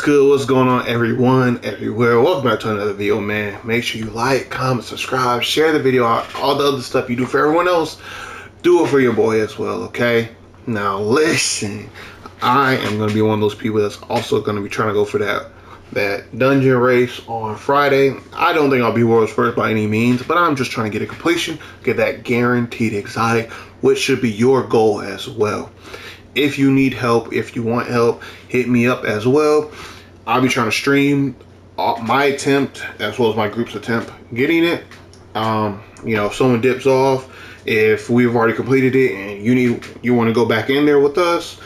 good? What's going on, everyone, everywhere? Welcome back to another video, man. Make sure you like, comment, subscribe, share the video out. All the other stuff you do for everyone else, do it for your boy as well, okay? Now, listen, I am going to be one of those people that's also going to be trying to go for that dungeon race on Friday. I don't think I'll be world's first by any means, but I'm just trying to get a completion, get that guaranteed exotic, which should be your goal as well. If you need help, if you want help, hit me up as well. I'll be trying to stream my attempt as well as my group's attempt getting it. If someone dips off, if we've already completed it and you want to go back in there with us,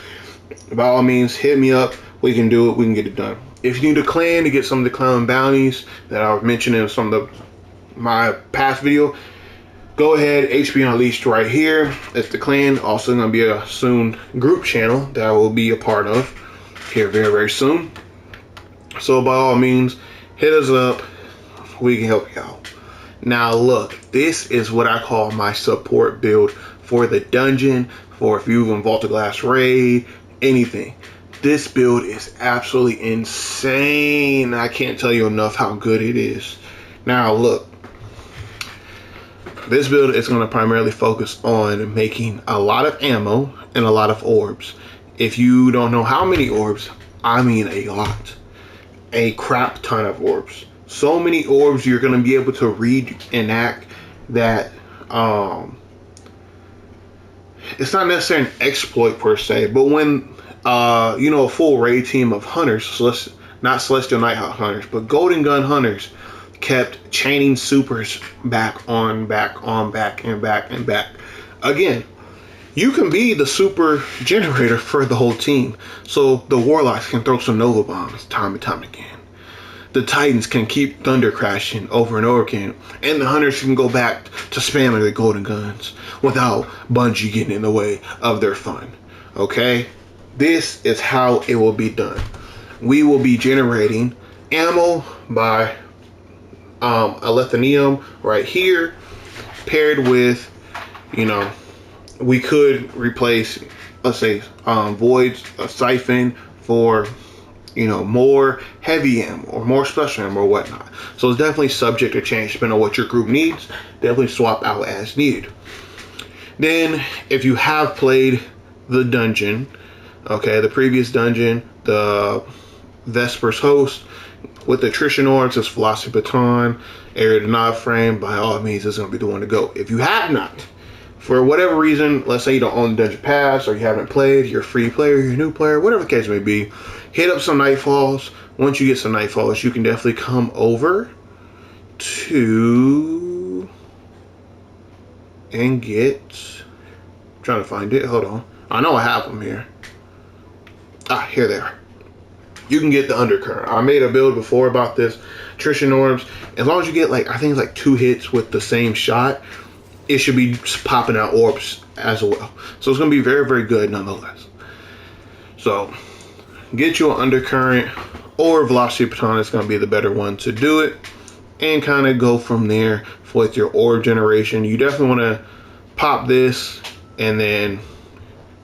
by all means, hit me up. We can do it. We can get it done. If you need a clan to get some of the clan bounties that I mentioned in some of my past video, go ahead, HP Unleashed right here. It's the clan. Also going to be a soon group channel that I will be a part of here very, very soon. So by all means, hit us up. We can help you out. Now look, this is what I call my support build for the dungeon, for if you've in Vault of Glass raid, anything. This build is absolutely insane. I can't tell you enough how good it is. Now look, this build is going to primarily focus on making a lot of ammo and a lot of orbs. If you don't know how many orbs, I mean a lot. A crap ton of orbs. So many orbs you're going to be able to reenact that. It's not necessarily an exploit per se, but when a full raid team of hunters, not Celestial Night hunters, but Golden Gun hunters, kept chaining supers back and back. Again, you can be the super generator for the whole team, so the warlocks can throw some Nova bombs time and time again. The Titans can keep thunder crashing over and over again, and the hunters can go back to spamming the golden guns without Bungie getting in the way of their fun. Okay, this is how it will be done. We will be generating ammo by Alethanium right here, paired with, we could replace, let's say, Void's Siphon for, more heavy ammo or more special ammo or whatnot. So it's definitely subject to change depending on what your group needs. Definitely swap out as needed. Then, if you have played the dungeon, okay, the previous dungeon, the Vesper's Host, with attrition orbs, it's Velocity Baton, Area Denial Frame, by all means, is going to be the one to go. If you have not, for whatever reason, let's say you don't own the Dungeon Pass, or you haven't played, you're a free player, you're a new player, whatever the case may be, hit up some Nightfalls. Once you get some Nightfalls, you can definitely come over to and get, I'm trying to find it, hold on. I know I have them here. Here they are. You can get the Undercurrent. I made a build before about this. Attrition orbs. As long as you get I think it's 2 hits with the same shot, it should be popping out orbs as well. So it's going to be very, very good nonetheless. So get you an Undercurrent or Velocity Baton. It's going to be the better one to do it. And kind of go from there with your orb generation. You definitely want to pop this and then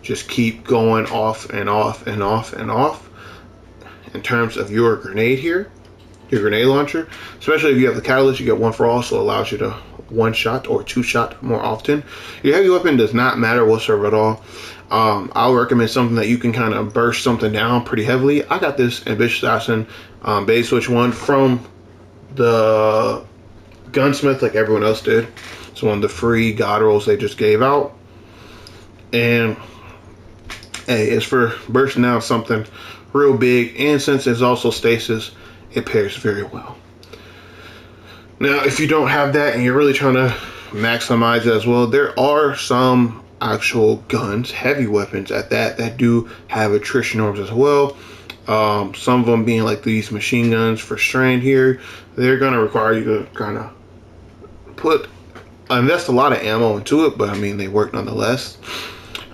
just keep going off and off and off and off. In terms of your grenade here, your grenade launcher, especially if you have the catalyst, you get 1 for all, so it allows you to 1-shot or 2-shot more often. Your heavy weapon does not matter whatsoever at all. I'll recommend something that you can kind of burst something down pretty heavily. I got this Ambitious Assassin bait switch one from the Gunsmith, like everyone else did. It's one of the free god rolls they just gave out, and hey, it's for bursting down something real big, and since it's also stasis, it pairs very well. Now, if you don't have that and you're really trying to maximize it as well, there are some actual guns, heavy weapons at that do have attrition orbs as well. Some of them being like these machine guns for Strand here, they're going to require you to kind of invest a lot of ammo into it, but I mean, they work nonetheless.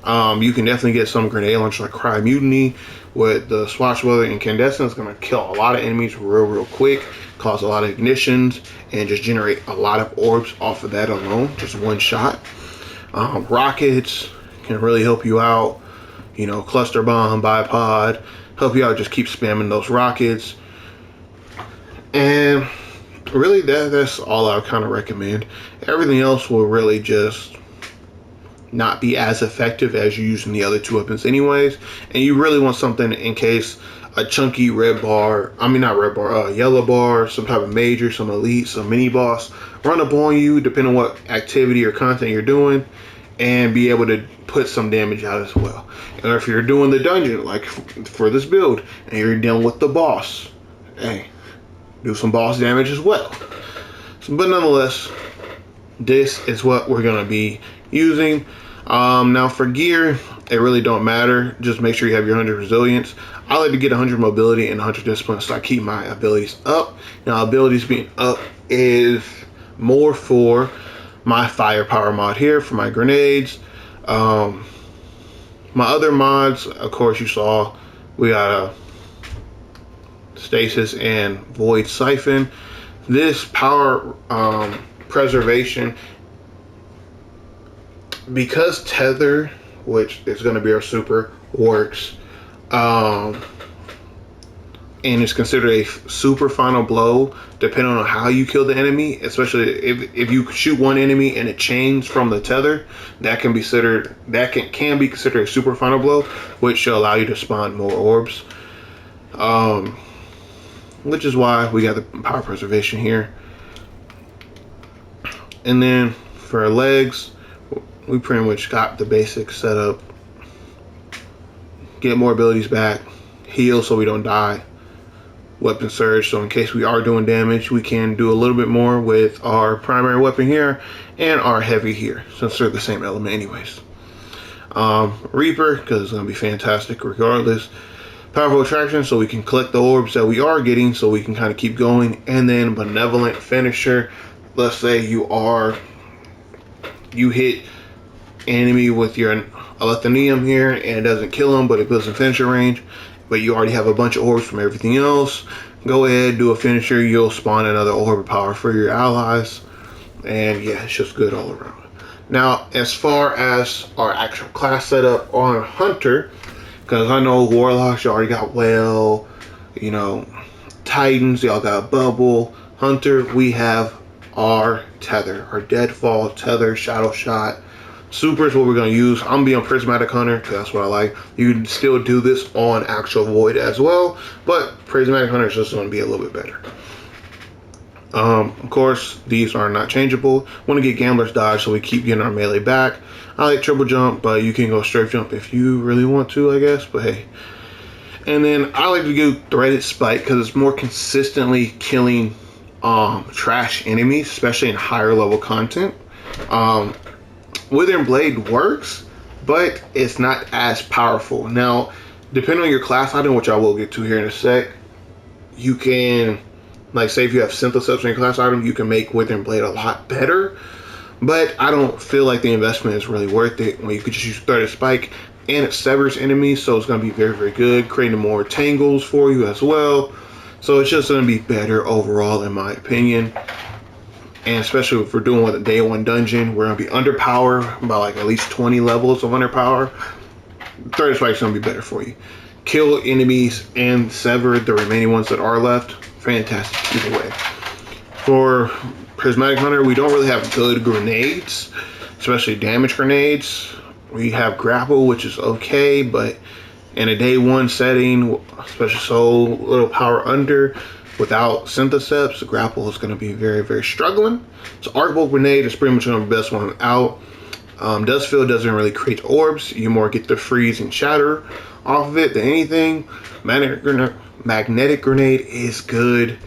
You can definitely get some grenade launchers like Cry Mutiny with the Swashbuckler Incandescent. It's going to kill a lot of enemies real quick, cause a lot of ignitions, and just generate a lot of orbs off of that alone, just 1 shot. Rockets can really help you out. Cluster bomb, bipod, help you out. Just keep spamming those rockets. And really that's all I kind of recommend. Everything else will really just not be as effective as you using the other two weapons anyways. And you really want something in case a chunky red bar, I mean not red bar, yellow bar, some type of major, some elite, some mini boss run up on you, depending on what activity or content you're doing, and be able to put some damage out as well. And if you're doing the dungeon, like for this build, and you're dealing with the boss, hey, do some boss damage as well. So, but nonetheless, this is what we're gonna be using. Now for gear, it really don't matter. Just make sure you have your 100 resilience. I like to get 100 mobility and 100 discipline, so I keep my abilities up. Now abilities being up is more for my firepower mod here, for my grenades. My other mods, of course, you saw we got a stasis and void siphon. This power preservation, because tether, which is going to be our super, works, and it's considered a super final blow depending on how you kill the enemy, especially if you shoot one enemy and it chains from the tether, that can be considered a super final blow, which should allow you to spawn more orbs, which is why we got the power preservation here. And then for our legs, we pretty much got the basics set up. Get more abilities back, heal so we don't die, weapon surge, so in case we are doing damage, we can do a little bit more with our primary weapon here and our heavy here, since they're the same element anyways. Reaper, because it's going to be fantastic regardless. Powerful attraction, so we can collect the orbs that we are getting, so we can kind of keep going. And then benevolent finisher, let's say you hit enemy with your Alethanium here and it doesn't kill him, but it builds in finisher range, but you already have a bunch of orbs from everything else. Go ahead, do a finisher, you'll spawn another orb of power for your allies, and yeah, it's just good all around. Now as far as our actual class setup on Hunter, because I know Warlocks, you already got Whale, you know, Titans, y'all got Bubble. Hunter, we have our tether, our Deadfall, tether, Shadow Shot. Super is what we're going to use. I'm going to be on Prismatic Hunter because that's what I like. You can still do this on actual Void as well, but Prismatic Hunter is just going to be a little bit better. Of course, these are not changeable. Want to get Gambler's Dodge so we keep getting our melee back. I like triple jump, but you can go strafe jump if you really want to, I guess, but hey. And then I like to do Threaded Spike because it's more consistently killing trash enemies, especially in higher level content. Withering Blade works, but it's not as powerful. Now, depending on your class item, which I will get to here in a sec, you can, like, say if you have Synthesis in your class item, you can make Withering Blade a lot better. But I don't feel like the investment is really worth it when you could just use Threaded Spike, and it severs enemies, so it's going to be very, very good, creating more tangles for you as well. So it's just going to be better overall, in my opinion. And especially if we're doing with a day one dungeon, we're going to be underpowered by like at least 20 levels of underpower. Threaded Spike is going to be better for you. Kill enemies and sever the remaining ones that are left. Fantastic either way. For Prismatic Hunter, we don't really have good grenades, especially damage grenades. We have Grapple, which is okay, but in a day one setting, especially so little power under, without Syntheseps, the Grapple is going to be very, very struggling. So Arc Bolt Grenade is pretty much one of the best one out. Dustfield doesn't really create orbs. You more get the freeze and shatter off of it than anything. Magnetic Grenade is good,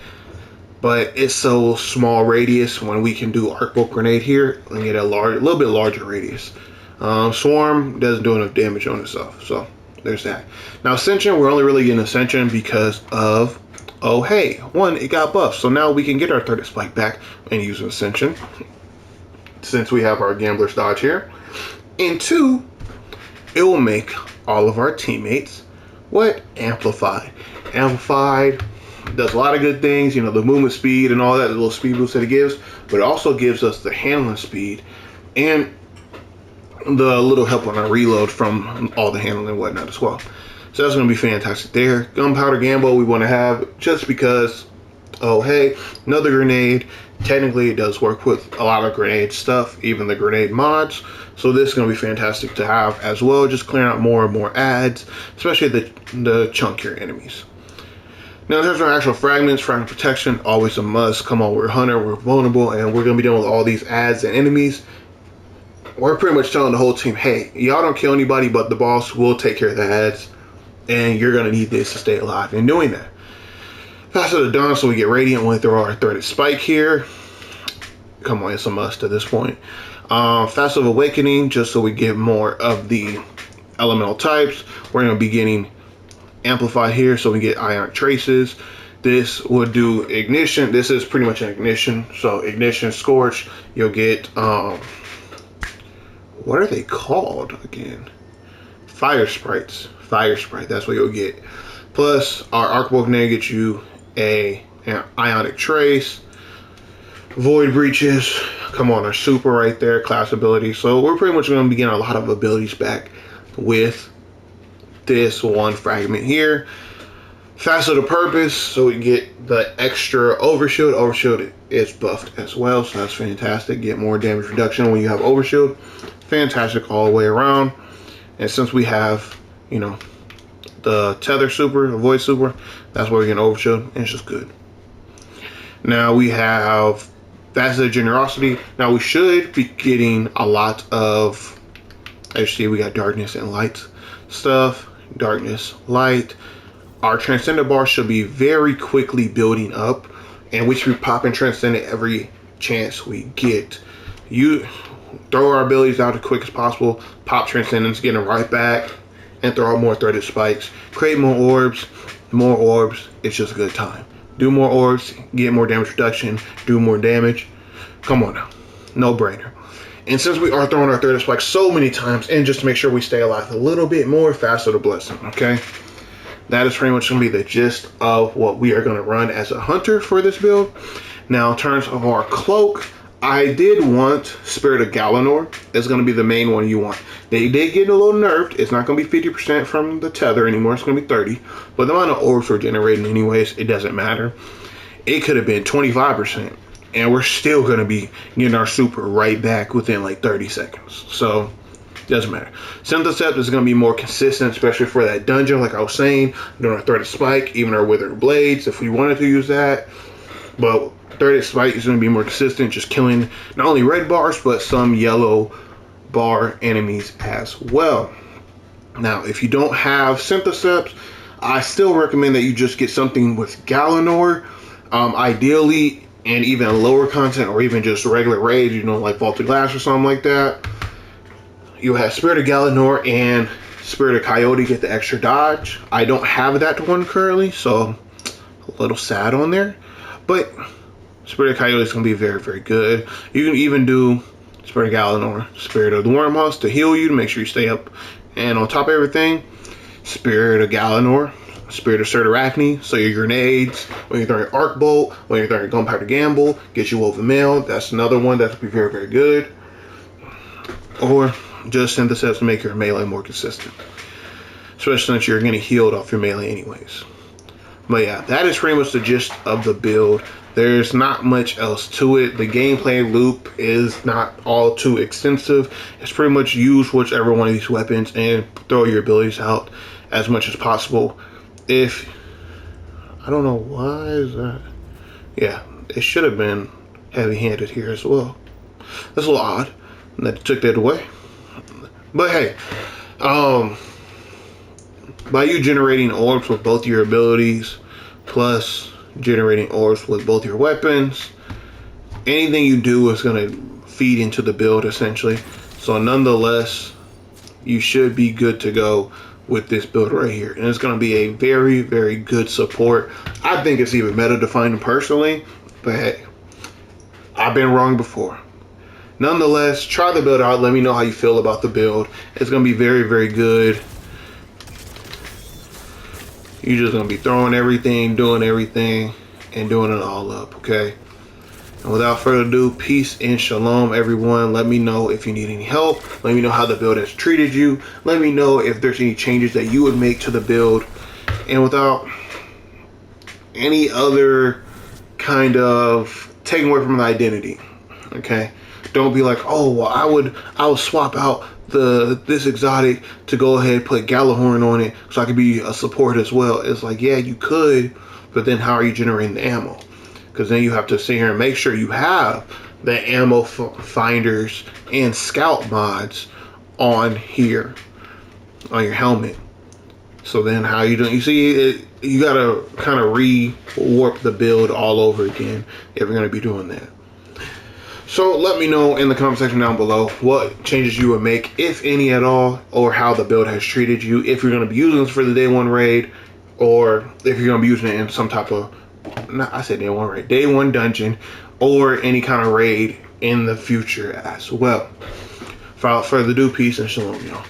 but it's so small radius when we can do Arc Bolt Grenade here and get a little bit larger radius. Swarm doesn't do enough damage on itself, so there's that. Now Ascension, we're only really getting Ascension because of, oh hey, one, it got buffed, so now we can get our Threaded Spike back and use an Ascension since we have our Gambler's Dodge here. And two, it will make all of our teammates what? Amplified. Amplified does a lot of good things, you know, the movement speed and all that, the little speed boost that it gives, but it also gives us the handling speed and the little help on our reload from all the handling and whatnot as well. So that's going to be fantastic there. Gunpowder Gamble we want to have just because, oh hey, another grenade. Technically it does work with a lot of grenade stuff, even the grenade mods. So this is going to be fantastic to have as well, just clearing out more and more ads, especially the chunkier enemies. Now in terms of actual fragments, fragment protection, always a must. Come on, we're hunter, we're vulnerable, and we're going to be dealing with all these ads and enemies. We're pretty much telling the whole team, hey, y'all don't kill anybody but the boss. We'll take care of the ads, and you're going to need this to stay alive in doing that. Faster to dawn, so we get radiant when we throw our threaded spike here. Come on, it's a must at this point. Faster of awakening, just so we get more of the elemental types. We're going to be getting amplified here, so we get ionic traces. This would do ignition. This is pretty much an ignition. So ignition, scorch. You'll get what are they called again? Fire sprites. Fire sprite. That's what you'll get. Plus, our archbolt grenade gets you an ionic trace. Void breaches. Come on, our super right there. Class ability. So we're pretty much going to be getting a lot of abilities back with this one fragment here. Faster to purpose, so we get the extra overshield. Overshield is buffed as well, so that's fantastic. Get more damage reduction when you have overshield. Fantastic all the way around. And since we have, you know, the tether super, the void super, that's where we get overshield, and it's just good. Now we have faster generosity. Now we should be getting a lot of, as you see, we got darkness and light stuff. Darkness, light. Our transcendent bar should be very quickly building up, and we should be popping transcendent every chance we get. You throw our abilities out as quick as possible, pop transcendence, get them right back, and throw out more threaded spikes. Create more orbs. More orbs, it's just a good time. Do more orbs, get more damage reduction, do more damage. Come on now, no brainer. And since we are throwing our threaded spikes so many times, and just to make sure we stay alive a little bit more, faster to blessing, okay? That is pretty much going to be the gist of what we are going to run as a hunter for this build. Now, in terms of our cloak, I did want Spirit of Galanor. It's going to be the main one you want. They did get a little nerfed. It's not going to be 50% from the tether anymore. It's going to be 30. But the amount of orbs we're generating anyways, it doesn't matter. It could have been 25%. And we're still going to be getting our super right back within like 30 seconds. So, doesn't matter. Synthesept is going to be more consistent, especially for that dungeon, like I was saying. Doing our threaded spike, even our withered blades, if we wanted to use that. But threaded spike is going to be more consistent, just killing not only red bars, but some yellow bar enemies as well. Now, if you don't have Synthesept, I still recommend that you just get something with Galanor. Ideally, and even lower content, or even just regular raids, you know, like Vaulted Glass or something like that. You have Spirit of Galanor and Spirit of Coyote get the extra dodge. I don't have that one currently, so a little sad on there. But Spirit of Coyote is going to be very, very good. You can even do Spirit of Galanor, Spirit of the Wormhouse to heal you, to make sure you stay up and on top of everything. Spirit of Galanor, Spirit of Certarachne, so your grenades, when you're throwing Arc Bolt, when you're throwing Gunpowder Gamble, get you Woven Mail. That's another one that will be very, very good. Or just Synthesis to make your melee more consistent, especially since you're going to heal off your melee anyways. But yeah, that is pretty much the gist of the build. There's not much else to it. The gameplay loop is not all too extensive. It's pretty much use whichever one of these weapons and throw your abilities out as much as possible. If I don't know why is that, yeah, it should have been heavy-handed here as well. That's a little odd that it took that away. But hey, by you generating orbs with both your abilities, plus generating orbs with both your weapons, anything you do is going to feed into the build essentially. So nonetheless, you should be good to go with this build right here, and it's going to be a very, very good support. I think it's even meta defining personally, but hey, I've been wrong before. Nonetheless, try the build out. Let me know how you feel about the build. It's going to be very, very good. You're just going to be throwing everything, doing everything, and doing it all up, okay? And without further ado, peace and shalom, everyone. Let me know if you need any help. Let me know how the build has treated you. Let me know if there's any changes that you would make to the build. And without any other kind of taking away from the identity, okay? Don't be like, oh, well, I would swap out this exotic to go ahead and put Gallahorn on it so I could be a support as well. It's like, yeah, you could, but then how are you generating the ammo? Because then you have to sit here and make sure you have the ammo finders and scout mods on here on your helmet. So then how you doing? You see, you gotta kind of re-warp the build all over again if you're gonna be doing that. So let me know in the comment section down below what changes you would make, if any at all, or how the build has treated you. If you're gonna be using this for the day one raid, or if you're gonna be using it in some type of, I said day one raid, day one dungeon, or any kind of raid in the future as well. Without further ado, peace and shalom, y'all.